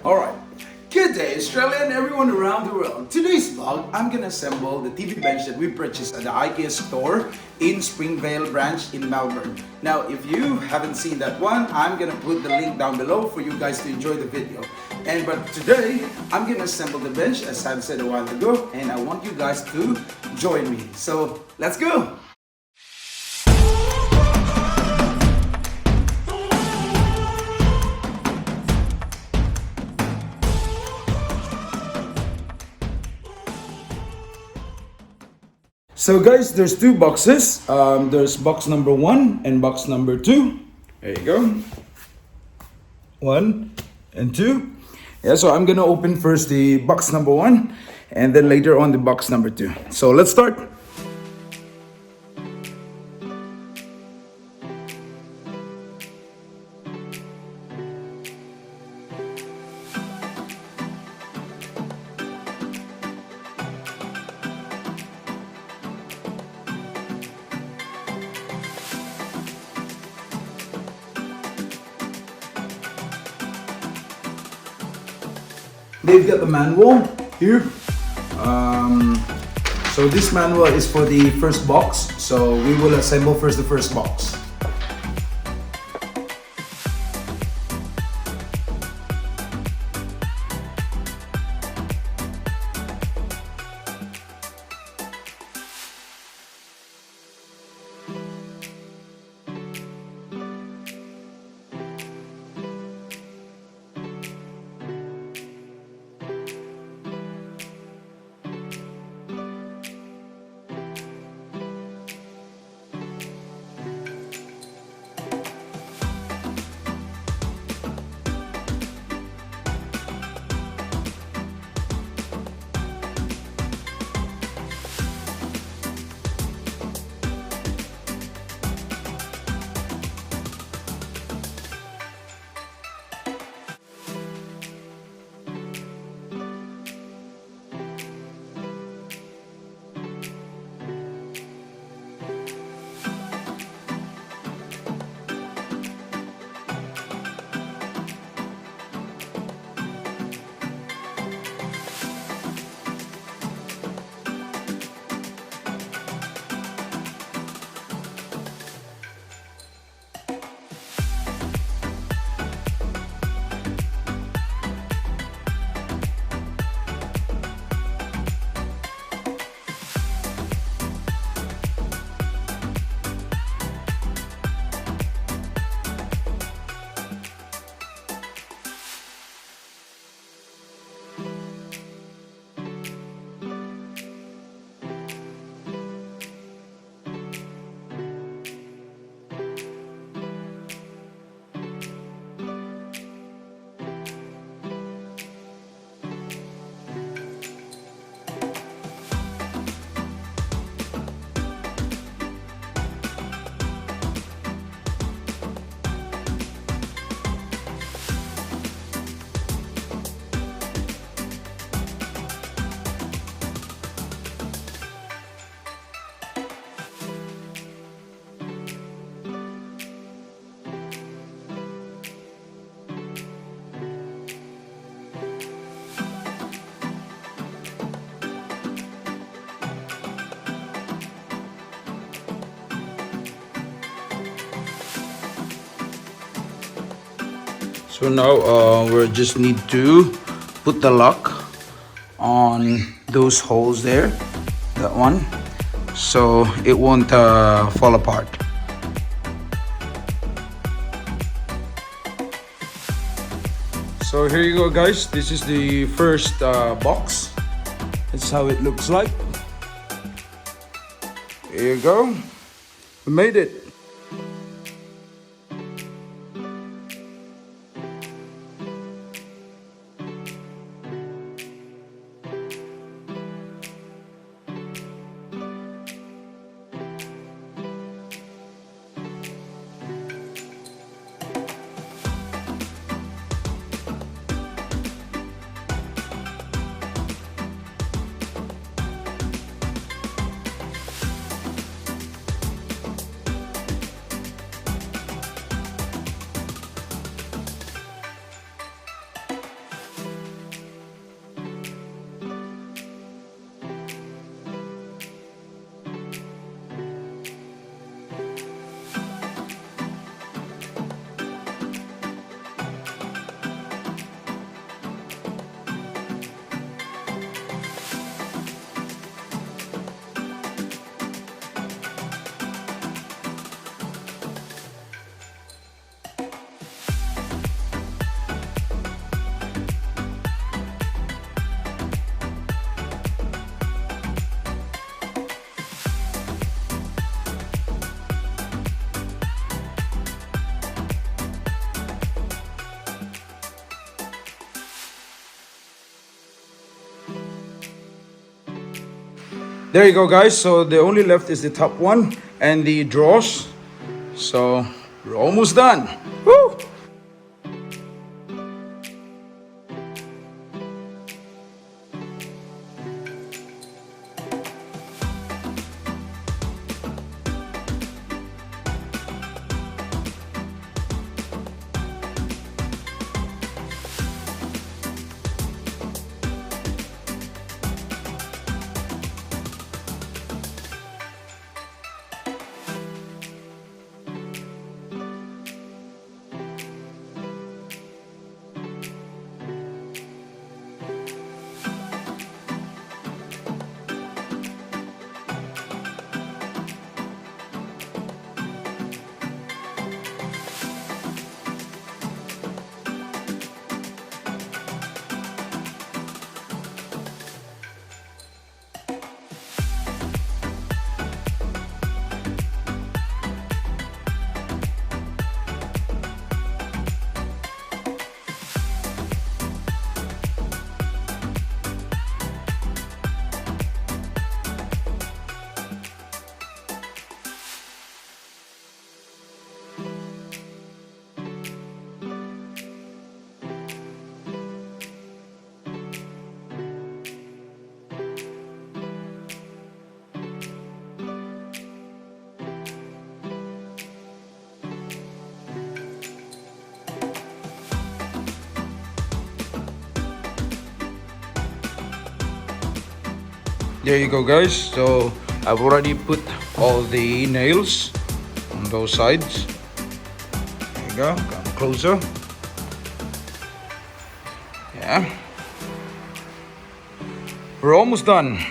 Alright, good day Australia and everyone around the world. Today's vlog, I'm gonna assemble the TV bench that we purchased at the IKEA store in Springvale branch in Melbourne. Now if you haven't seen that one, I'm gonna put the link down below for you guys to enjoy the video. But today, I'm gonna assemble the bench as I've said a while ago, and I want you guys to join me. So let's go! So guys, there's two boxes. There's box number 1 and box number 2. There you go. 1 and 2. Yeah, so I'm gonna open first the box number 1 and then later on the box number 2. So let's start. They've got the manual here. So this manual is for the first box. So we will assemble first the first box. So now we just need to put the lock on those holes there, that one, so it won't fall apart. So here you go guys, this is the first box. That's how it looks like. Here you go, we made it. There you go, guys. So the only left is the top one and the drawers. So we're almost done. Woo! There you go, guys. So I've already put all the nails on those sides. There you go. Come closer. Yeah. We're almost done.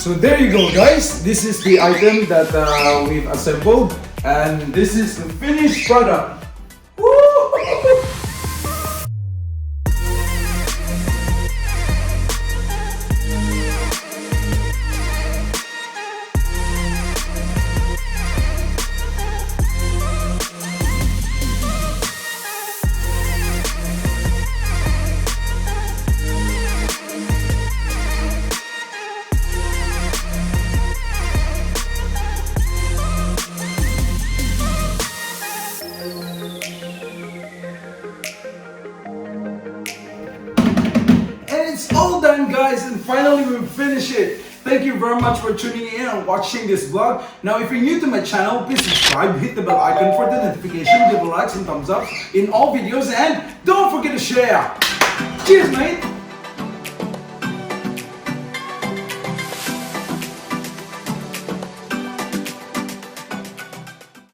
So there you go, guys. This is the item that we've assembled, and this is the finished product. Woo! It's all done, guys, and finally we finished it. Thank you very much for tuning in and watching this vlog. Now, if you're new to my channel, please subscribe, hit the bell icon for the notification, give a likes and thumbs up in all videos, and don't forget to share. Cheers, mate.